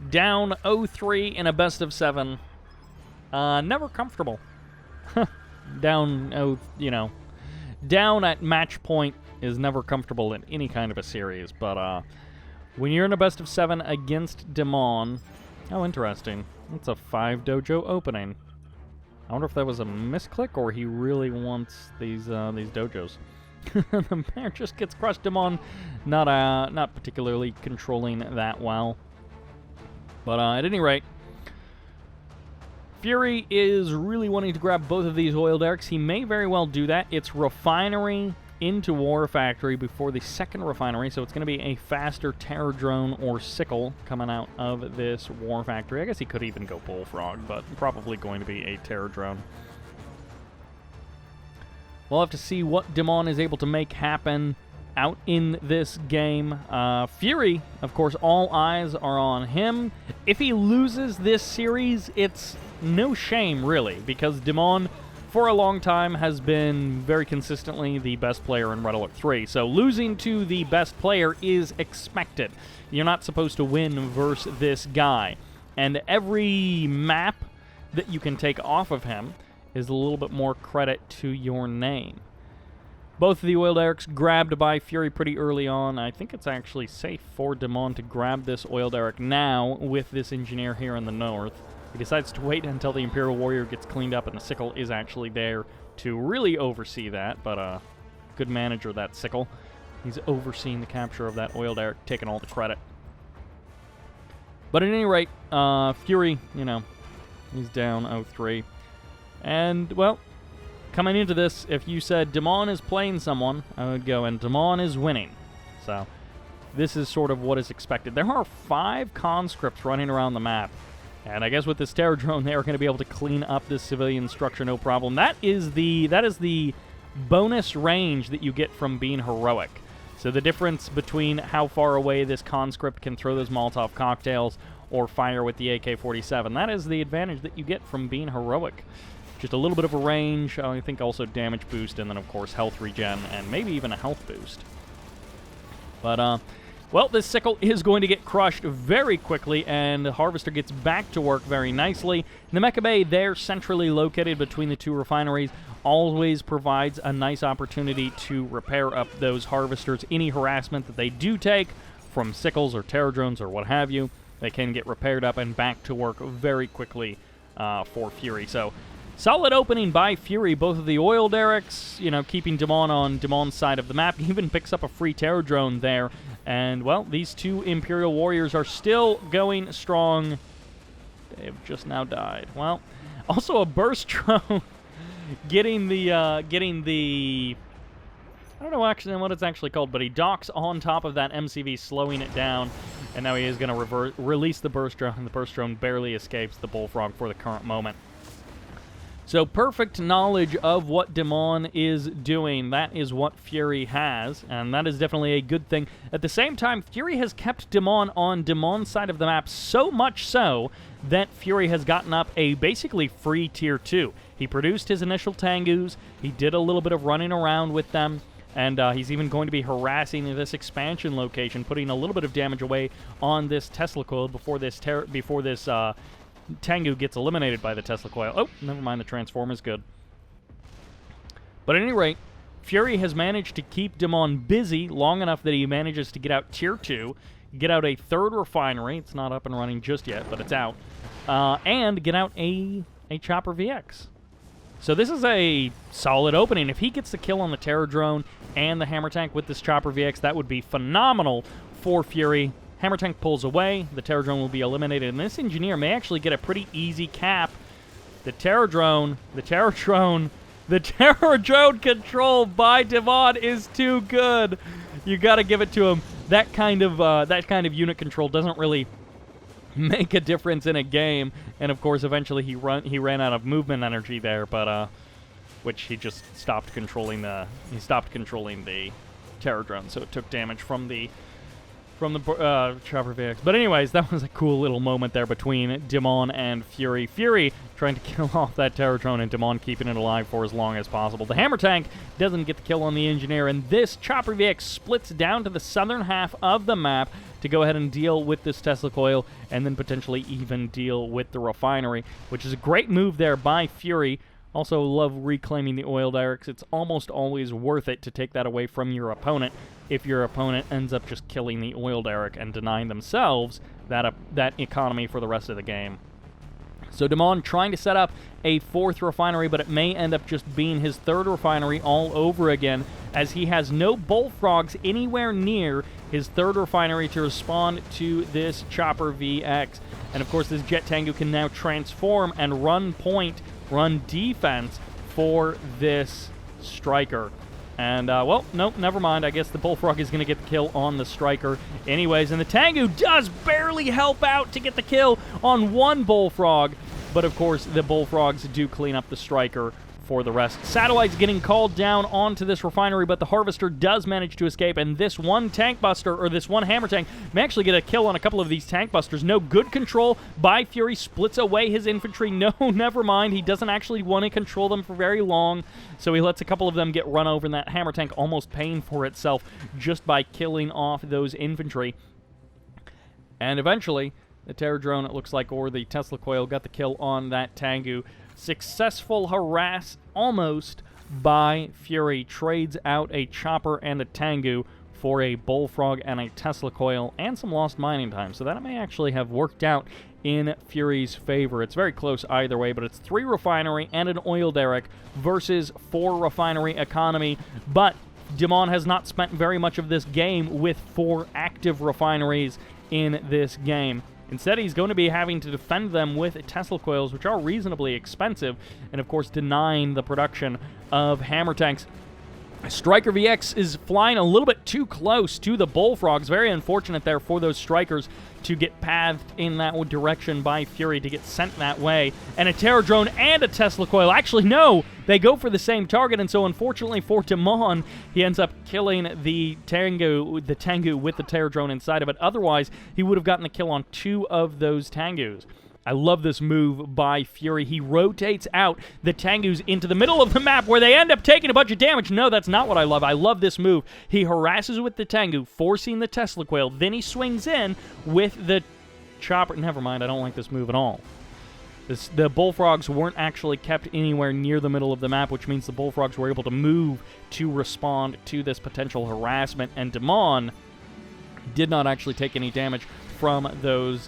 Down 0-3 in a best of 7. Never comfortable. Down at match point is never comfortable in any kind of a series. But when you're in a best of 7 against Dimon, oh, interesting. It's a 5 dojo opening. I wonder if that was a misclick or he really wants these dojos. The mayor just gets crushed. Dimon not particularly controlling that well. But at any rate, Fury is really wanting to grab both of these oil derricks. He may very well do that. It's refinery into War Factory before the second refinery, so it's going to be a faster Terror Drone or Sickle coming out of this War Factory. I guess he could even go Bullfrog, but probably going to be a Terror Drone. We'll have to see what Dimon is able to make happen out in this game. Fury, of course, all eyes are on him. If he loses this series, it's no shame, really, because Dimon, for a long time, has been very consistently the best player in Red Alert 3. So losing to the best player is expected. You're not supposed to win versus this guy. And every map that you can take off of him is a little bit more credit to your name. Both of the oil derricks grabbed by Fury pretty early on. I think it's actually safe for Dimon to grab this oil derrick now with this engineer here in the north. He decides to wait until the Imperial Warrior gets cleaned up, and the Sickle is actually there to really oversee that, but good manager, that Sickle. He's overseeing the capture of that oil derrick, taking all the credit. But at any rate, Fury, you know, he's down 0-3. And, well, coming into this, if you said Dimon is playing someone, I would go, and Dimon is winning. So, this is sort of what is expected. There are 5 conscripts running around the map. And I guess with this terror drone, they are going to be able to clean up this civilian structure, no problem. That is the bonus range that you get from being heroic. So the difference between how far away this conscript can throw those Molotov cocktails or fire with the AK-47, that is the advantage that you get from being heroic. Just a little bit of a range, I think also damage boost, and then of course health regen, and maybe even a health boost. But, well, this Sickle is going to get crushed very quickly, and the Harvester gets back to work very nicely. Nemeka Bay, there centrally located between the 2 refineries, always provides a nice opportunity to repair up those Harvesters. Any harassment that they do take from Sickles or Terror Drones or what have you, they can get repaired up and back to work very quickly for Fury. So, solid opening by Fury. Both of the oil derricks, you know, keeping Dimon on Dimon's side of the map. He even picks up a free Terror Drone there. And, well, these 2 Imperial Warriors are still going strong. They've just now died. Well, also a burst drone getting the, I don't know actually what it's actually called, but he docks on top of that MCV, slowing it down. And now he is going to release the burst drone, and the burst drone barely escapes the Bullfrog for the current moment. So perfect knowledge of what Dimon is doing. That is what Fury has, and that is definitely a good thing. At the same time, Fury has kept Dimon on Dimon's side of the map, so much so that Fury has gotten up a basically free Tier 2. He produced his initial Tengus, he did a little bit of running around with them, and he's even going to be harassing this expansion location, putting a little bit of damage away on this Tesla coil before this Tengu gets eliminated by the Tesla coil. Oh, never mind, the transform is good. But at any rate, Fury has managed to keep Dimon busy long enough that he manages to get out Tier 2, get out a 3rd refinery. It's not up and running just yet, but it's out. And get out a Chopper VX. So this is a solid opening. If he gets the kill on the Terror Drone and the Hammer Tank with this Chopper VX, that would be phenomenal for Fury. Hammer Tank pulls away, the Terror Drone will be eliminated, and this Engineer may actually get a pretty easy cap. The Terror Drone control by Dimon is too good. You gotta give it to him. That kind of unit control doesn't really make a difference in a game, and of course eventually he ran out of movement energy there, but which he just stopped controlling the Terror Drone, so it took damage from the Chopper VX. But anyways, that was a cool little moment there between Dimon and Fury. Fury trying to kill off that Terror Drone, and Dimon keeping it alive for as long as possible. The Hammer Tank doesn't get the kill on the Engineer, and this Chopper VX splits down to the southern half of the map to go ahead and deal with this Tesla coil, and then potentially even deal with the refinery, which is a great move there by Fury. Also love reclaiming the oil derricks. It's almost always worth it to take that away from your opponent if your opponent ends up just killing the oil derrick and denying themselves that economy for the rest of the game. So Dimon trying to set up a 4th refinery, but it may end up just being his 3rd refinery all over again, as he has no Bullfrogs anywhere near his 3rd refinery to respond to this Chopper VX. And of course this Jet Tengu can now transform and run defense for this Striker. And, well, nope, never mind. I guess the Bullfrog is going to get the kill on the Striker anyways. And the Tengu does barely help out to get the kill on one Bullfrog. But, of course, the Bullfrogs do clean up the Striker for the rest. Satellites getting called down onto this refinery, but the Harvester does manage to escape, and this one Tank Buster, or this one Hammer Tank, may actually get a kill on a couple of these Tank Busters. No good control by Fury, splits away his infantry. No, never mind. He doesn't actually want to control them for very long, so he lets a couple of them get run over, and that Hammer Tank almost paying for itself just by killing off those infantry. And eventually, the Terror Drone, it looks like, or the Tesla Coil, got the kill on that Tengu. Successful harass, almost, by Fury. Trades out a Chopper and a Tengu for a Bullfrog and a Tesla Coil and some lost mining time. So that may actually have worked out in Fury's favor. It's very close either way, but it's 3 refinery and an oil derrick versus 4 refinery economy. But Dimon has not spent very much of this game with 4 active refineries in this game. Instead, he's going to be having to defend them with Tesla Coils, which are reasonably expensive, and of course denying the production of hammer tanks. Striker VX is flying a little bit too close to the Bullfrogs. Very unfortunate there for those Strikers to get pathed in that direction by Fury, to get sent that way. And a Terror Drone and a Tesla Coil. Actually, no! They go for the same target, and so unfortunately for Dimon, he ends up killing the Tengu with the Terror Drone inside of it. Otherwise, he would have gotten the kill on 2 of those Tengus. I love this move by Fury. He rotates out the Tengus into the middle of the map where they end up taking a bunch of damage. No, that's not what I love. I love this move. He harasses with the Tengu, forcing the Tesla Coil. Then he swings in with the Chopper. Never mind, I don't like this move at all. The Bullfrogs weren't actually kept anywhere near the middle of the map, which means the Bullfrogs were able to move to respond to this potential harassment, and Dimon did not actually take any damage from those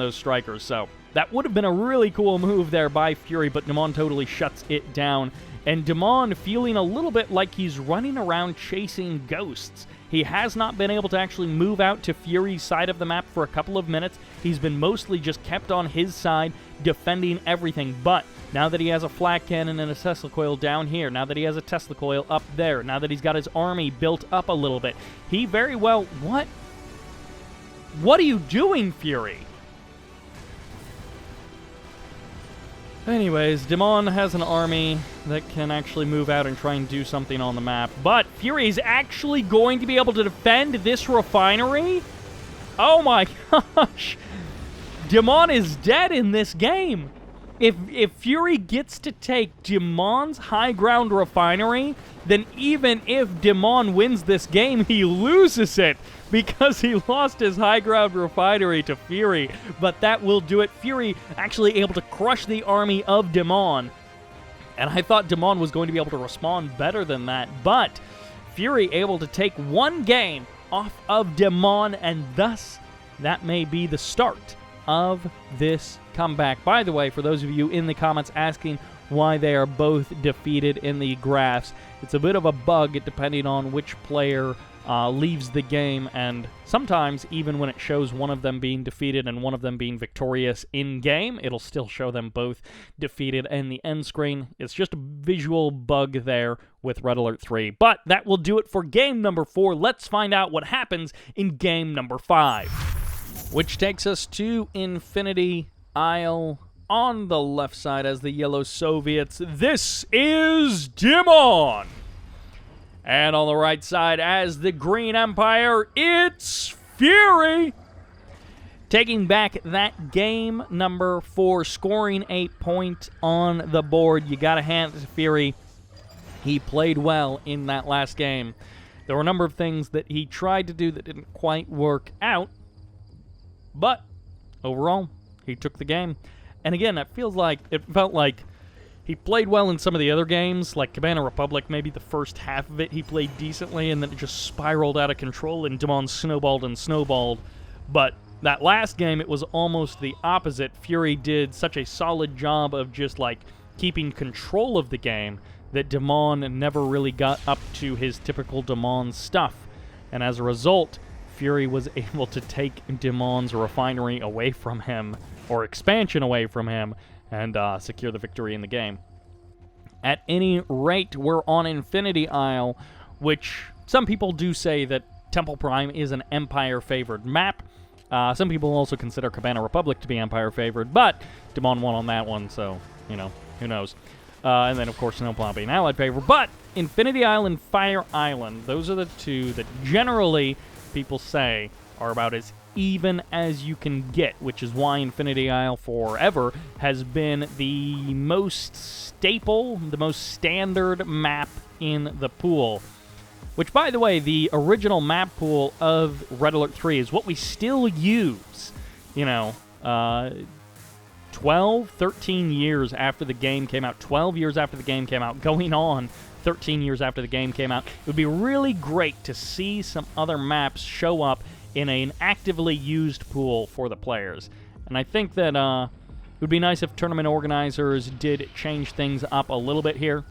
Strikers. So that would have been a really cool move there by Fury, but Dimon totally shuts it down. And Dimon feeling a little bit like he's running around chasing ghosts. He has not been able to actually move out to Fury's side of the map for a couple of minutes. He's been mostly just kept on his side, defending everything. But now that he has a Flak Cannon and a Tesla Coil down here, now that he has a Tesla Coil up there, now that he's got his army built up a little bit, he very well... What are you doing, Fury? Anyways, Dimon has an army that can actually move out and try and do something on the map. But Fury is actually going to be able to defend this refinery? Oh my gosh! Dimon is dead in this game. If Fury gets to take Dimon's high ground refinery, then even if Dimon wins this game, he loses it because he lost his high ground refinery to Fury. But that will do it. Fury actually able to crush the army of Dimon. And I thought Dimon was going to be able to respond better than that. But Fury able to take one game off of Dimon, and thus that may be the start of this comeback. By the way, for those of you in the comments asking why they are both defeated in the graphs, it's a bit of a bug depending on which player leaves the game, and sometimes even when it shows one of them being defeated and one of them being victorious in-game, it'll still show them both defeated in the end screen. It's just a visual bug there with Red Alert 3. But that will do it for game number 4. Let's find out what happens in game number 5. Which takes us to Infinity Isle on the left side as the Yellow Soviets. This is Dimon! And on the right side as the Green Empire, it's Fury! Taking back that game number 4, scoring a point on the board. You gotta hand it to Fury. He played well in that last game. There were a number of things that he tried to do that didn't quite work out, but overall, he took the game. And again, it felt like he played well in some of the other games, like Cabana Republic, maybe the first half of it he played decently, and then it just spiraled out of control, and Dimon snowballed and snowballed. But that last game, it was almost the opposite. Fury did such a solid job of just, like, keeping control of the game that Dimon never really got up to his typical Dimon stuff. And as a result, Fury was able to take Dimon's refinery away from him, or expansion away from him, and secure the victory in the game. At any rate, we're on Infinity Isle, which some people do say that Temple Prime is an Empire-favored map. Some people also consider Cabana Republic to be Empire-favored, but Dimon won on that one, so, you know, who knows. And then, of course, Snowplow being Allied favorite. But Infinity Isle and Fire Island, those are the two that generally people say are about as even as you can get, which is why Infinity Isle forever has been the most staple, the most standard map in the pool. Which, by the way, the original map pool of Red Alert 3 is what we still use. You know, 12, 13 years after the game came out, 12 years after the game came out, going on 13 years after the game came out. It would be really great to see some other maps show up in an actively used pool for the players. And I think that it would be nice if tournament organizers did change things up a little bit here.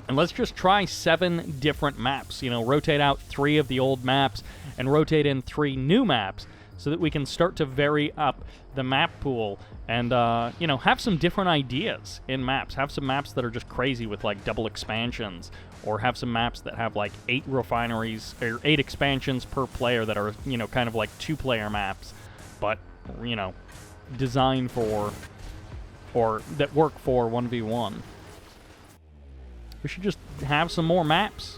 And let's just try 7 different maps. You know, rotate out 3 of the old maps and rotate in 3 new maps so that we can start to vary up the map pool and, you know, have some different ideas in maps. Have some maps that are just crazy with, like, double expansions, or have some maps that have, like, 8 refineries, or 8 expansions per player that are, you know, kind of like 2-player maps, but, you know, designed for, or that work for 1v1. We should just have some more maps.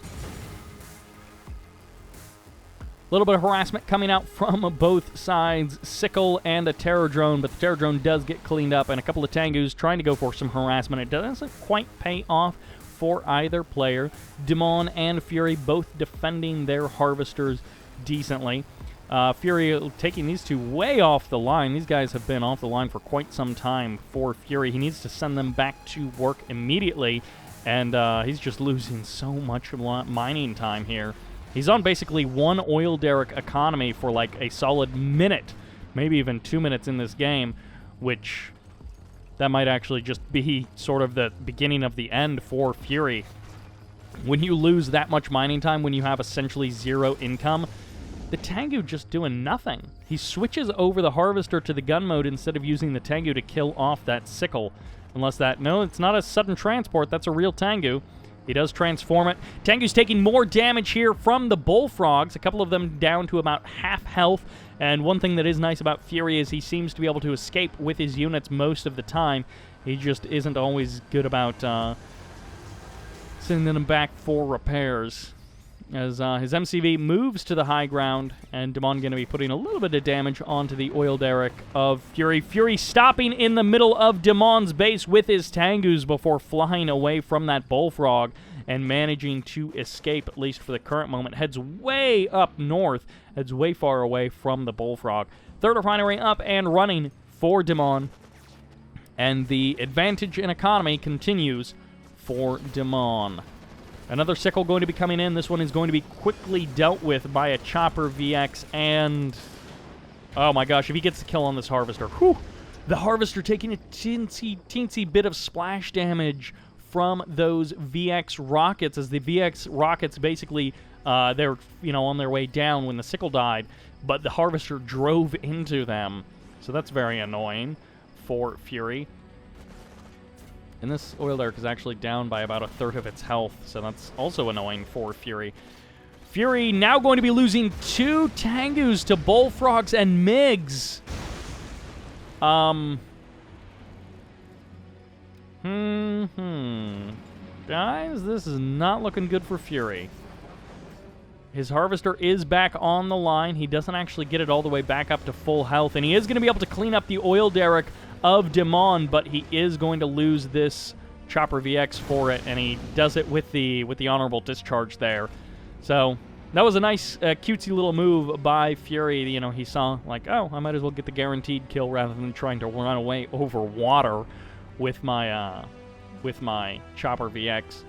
A little bit of harassment coming out from both sides. Sickle and a Terror Drone, but the Terror Drone does get cleaned up, and a couple of Tengus trying to go for some harassment. It doesn't quite pay off for either player. Dimon and Fury both defending their Harvesters decently. Fury taking these 2 way off the line. These guys have been off the line for quite some time for Fury. He needs to send them back to work immediately, and he's just losing so much mining time here. He's on basically 1 oil derrick economy for like a solid minute, maybe even 2 minutes in this game, which that might actually just be sort of the beginning of the end for Fury. When you lose that much mining time, when you have essentially 0 income, the Tengu just doing nothing. He switches over the Harvester to the gun mode instead of using the Tengu to kill off that Sickle. Unless that, no, it's not a sudden transport, that's a real Tengu. He does transform it. Tengu's taking more damage here from the Bullfrogs, a couple of them down to about half health. And one thing that is nice about Fury is he seems to be able to escape with his units most of the time. He just isn't always good about sending them back for repairs. As his MCV moves to the high ground, and Dimon going to be putting a little bit of damage onto the oil derrick of Fury. Fury stopping in the middle of Dimon's base with his Tengus before flying away from that Bullfrog and managing to escape, at least for the current moment. Heads way up north, heads way far away from the Bullfrog. 3rd refinery up and running for Dimon, and the advantage in economy continues for Dimon. Another Sickle going to be coming in. This one is going to be quickly dealt with by a Chopper VX, and oh my gosh, if he gets the kill on this Harvester, whew, the Harvester taking a teensy bit of splash damage from those VX rockets, as the VX rockets basically, they're, you know, on their way down when the Sickle died, but the Harvester drove into them, so that's very annoying for Fury. And this oil derrick is actually down by about 1/3 of its health, so that's also annoying for Fury. Fury now going to be losing 2 Tengus to Bullfrogs and MiGs. Guys, this is not looking good for Fury. His Harvester is back on the line. He doesn't actually get it all the way back up to full health, and he is going to be able to clean up the oil derrick of Dimon, but he is going to lose this Chopper VX for it, and he does it with the honorable discharge there. So that was a nice, cutesy little move by Fury. You know, he saw, like, oh, I might as well get the guaranteed kill rather than trying to run away over water with my Chopper VX.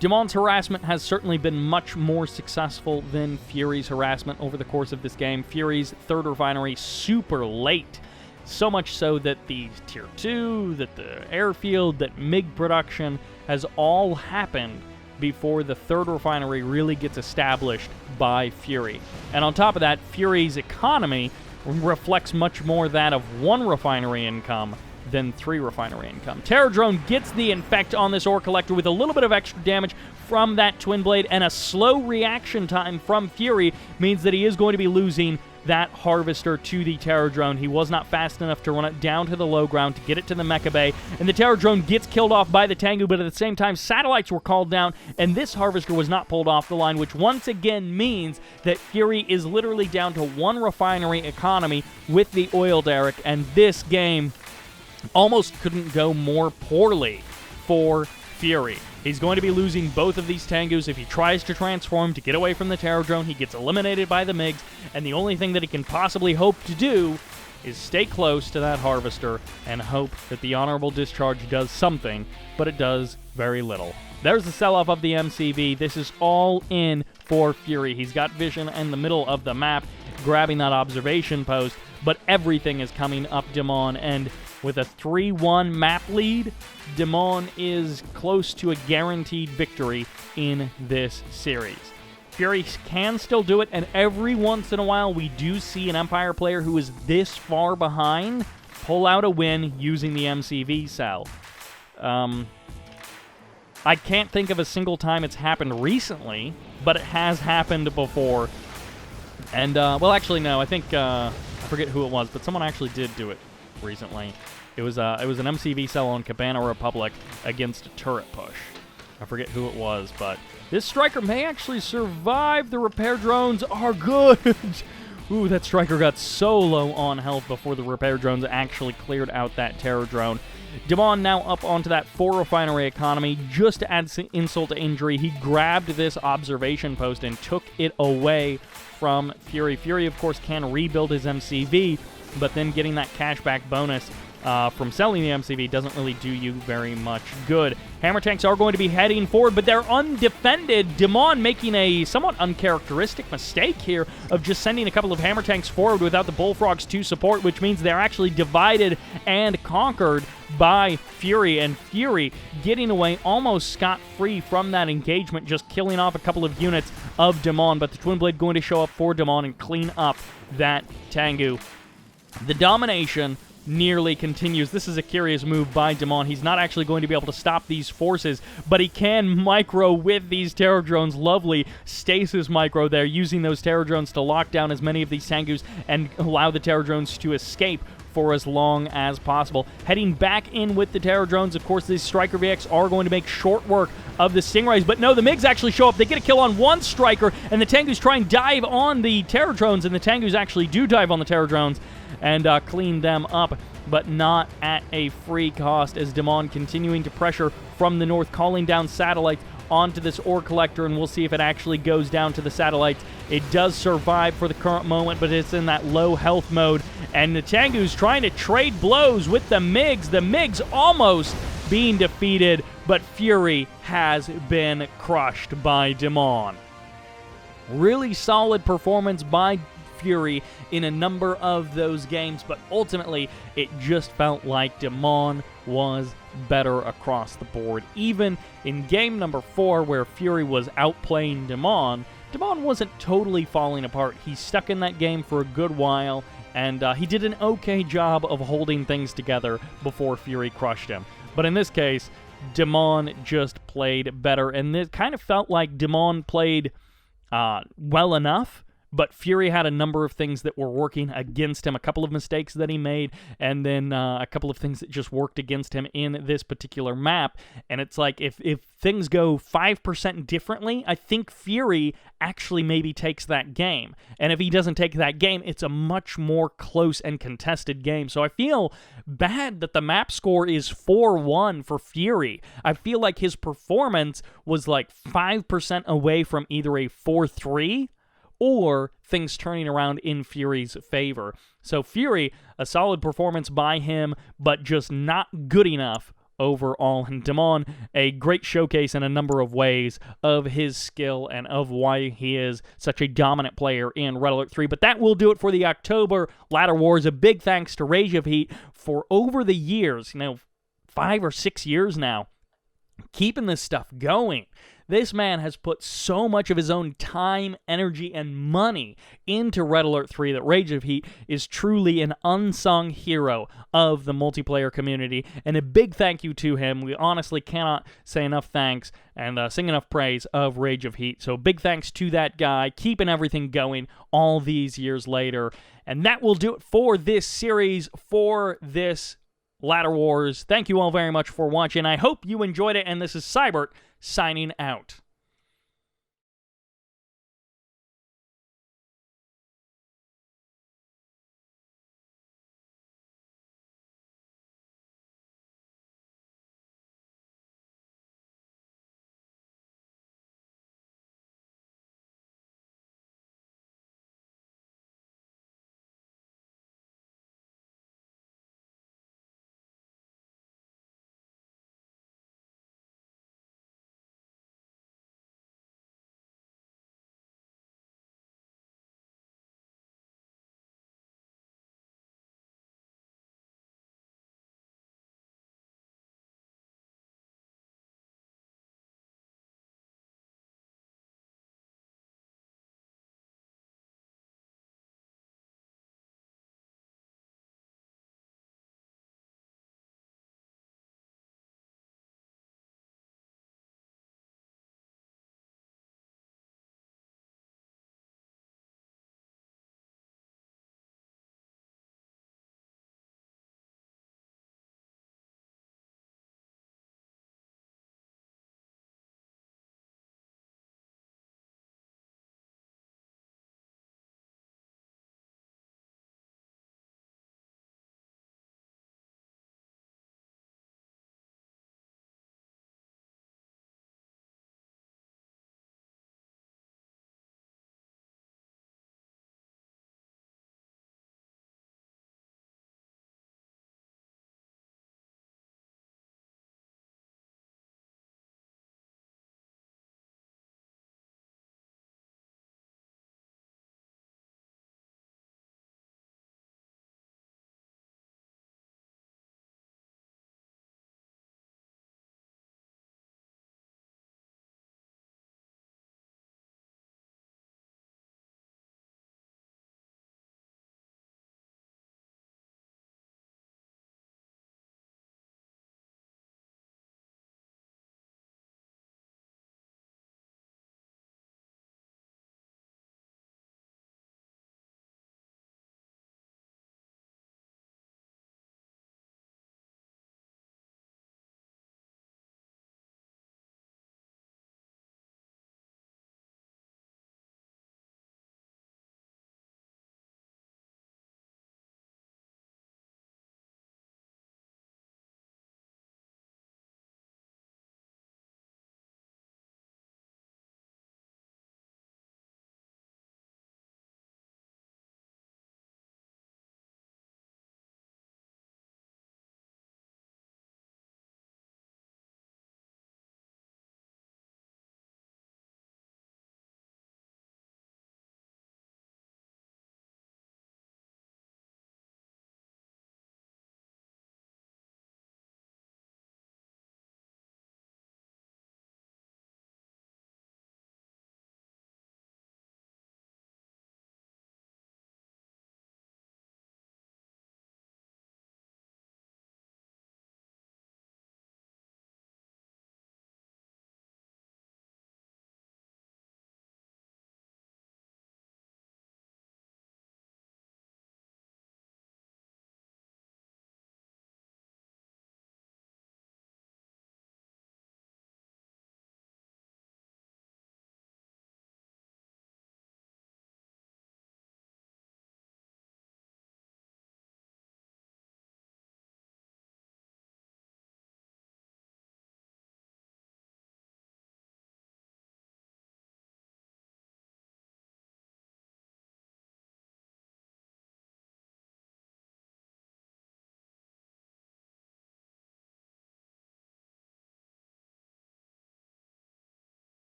Dimon's harassment has certainly been much more successful than Fury's harassment over the course of this game. Fury's 3rd refinery super late. So much so that the Tier 2, that the airfield, that MiG production has all happened before the 3rd refinery really gets established by Fury. And on top of that, Fury's economy reflects much more that of 1 refinery income than 3 refinery income. Terror Drone gets the infect on this ore collector with a little bit of extra damage from that Twin Blade, and a slow reaction time from Fury means that he is going to be losing that Harvester to the Terror Drone. He was not fast enough to run it down to the low ground to get it to the Mecha Bay, and the Terror Drone gets killed off by the Tengu, but at the same time, satellites were called down, and this Harvester was not pulled off the line, which once again means that Fury is literally down to 1 refinery economy with the oil derrick, and this game almost couldn't go more poorly for Fury. He's going to be losing both of these Tengus. If he tries to transform to get away from the Terror Drone, he gets eliminated by the MiGs, and the only thing that he can possibly hope to do is stay close to that harvester and hope that the honorable discharge does something, but it does very little. There's the sell-off of the MCV. This is all in for Fury. He's got vision in the middle of the map, grabbing that observation post, but everything is coming up Dimon, and with a 3-1 map lead, Dimon is close to a guaranteed victory in this series. Fury can still do it, and every once in a while we do see an Empire player who is this far behind pull out a win using the MCV cell. I can't think of a single time it's happened recently, but it has happened before. And, well, actually, no, I think, I forget who it was, but someone actually did do it recently. It was an MCV cell on Cabana Republic against a turret push. I forget who it was, but this striker may actually survive. The repair drones are good. Ooh, that striker got so low on health before the repair drones actually cleared out that terror drone. Dimon now up onto that 4 refinery economy. Just to add insult to injury, he grabbed this observation post and took it away from Fury. Fury, of course, can rebuild his MCV, but then getting that cashback bonus from selling the MCV doesn't really do you very much good. Hammer tanks are going to be heading forward, but they're undefended. Dimon making a somewhat uncharacteristic mistake here of just sending a couple of hammer tanks forward without the bullfrogs to support, which means they're actually divided and conquered by Fury, and Fury getting away almost scot-free from that engagement, just killing off a couple of units of Dimon, but the Twin Blade going to show up for Dimon and clean up that Tengu. The domination nearly continues. This is a curious move by Dimon. He's not actually going to be able to stop these forces, but he can micro with these terror drones. Lovely stasis micro there, using those terror drones to lock down as many of these Tengus and allow the terror drones to escape for as long as possible. Heading back in with the terror drones, of course, these Striker VX are going to make short work of the Stingrays, but no, the MiGs actually show up. They get a kill on one Striker, and the Tengus try and dive on the terror drones, and the Tengus actually do dive on the terror drones and clean them up, but not at a free cost, as Dimon continuing to pressure from the north, calling down satellites onto this ore collector, and we'll see if it actually goes down to the satellites. It does survive for the current moment, but it's in that low health mode, and the Tengu's trying to trade blows with the MiGs. The MiGs almost being defeated, but Fury has been crushed by Dimon. Really solid performance by Fury in a number of those games, but ultimately it just felt like Dimon was better across the board. Even in game number 4, where Fury was outplaying Dimon, Dimon wasn't totally falling apart. He stuck in that game for a good while, and he did an okay job of holding things together before Fury crushed him. But in this case, Dimon just played better, and it kind of felt like Dimon played well enough, but Fury had a number of things that were working against him, a couple of mistakes that he made, and then a couple of things that just worked against him in this particular map. And it's like, if things go 5% differently, I think Fury actually maybe takes that game. And if he doesn't take that game, it's a much more close and contested game. So I feel bad that the map score is 4-1 for Fury. I feel like his performance was like 5% away from either a 4-3 or things turning around in Fury's favor. So Fury, a solid performance by him, but just not good enough overall. And Dimon, a great showcase in a number of ways of his skill and of why he is such a dominant player in Red Alert 3. But that will do it for the October Ladder Wars. A big thanks to Rage of Heat for over the years, 5 or 6 years now, keeping this stuff going. This man has put so much of his own time, energy, and money into Red Alert 3 that Rage of Heat is truly an unsung hero of the multiplayer community, and a big thank you to him. We honestly cannot say enough thanks and sing enough praise of Rage of Heat. So big thanks to that guy, keeping everything going all these years later. And that will do it for this series, for this Ladder Wars. Thank you all very much for watching. I hope you enjoyed it, and this is Sybert signing out.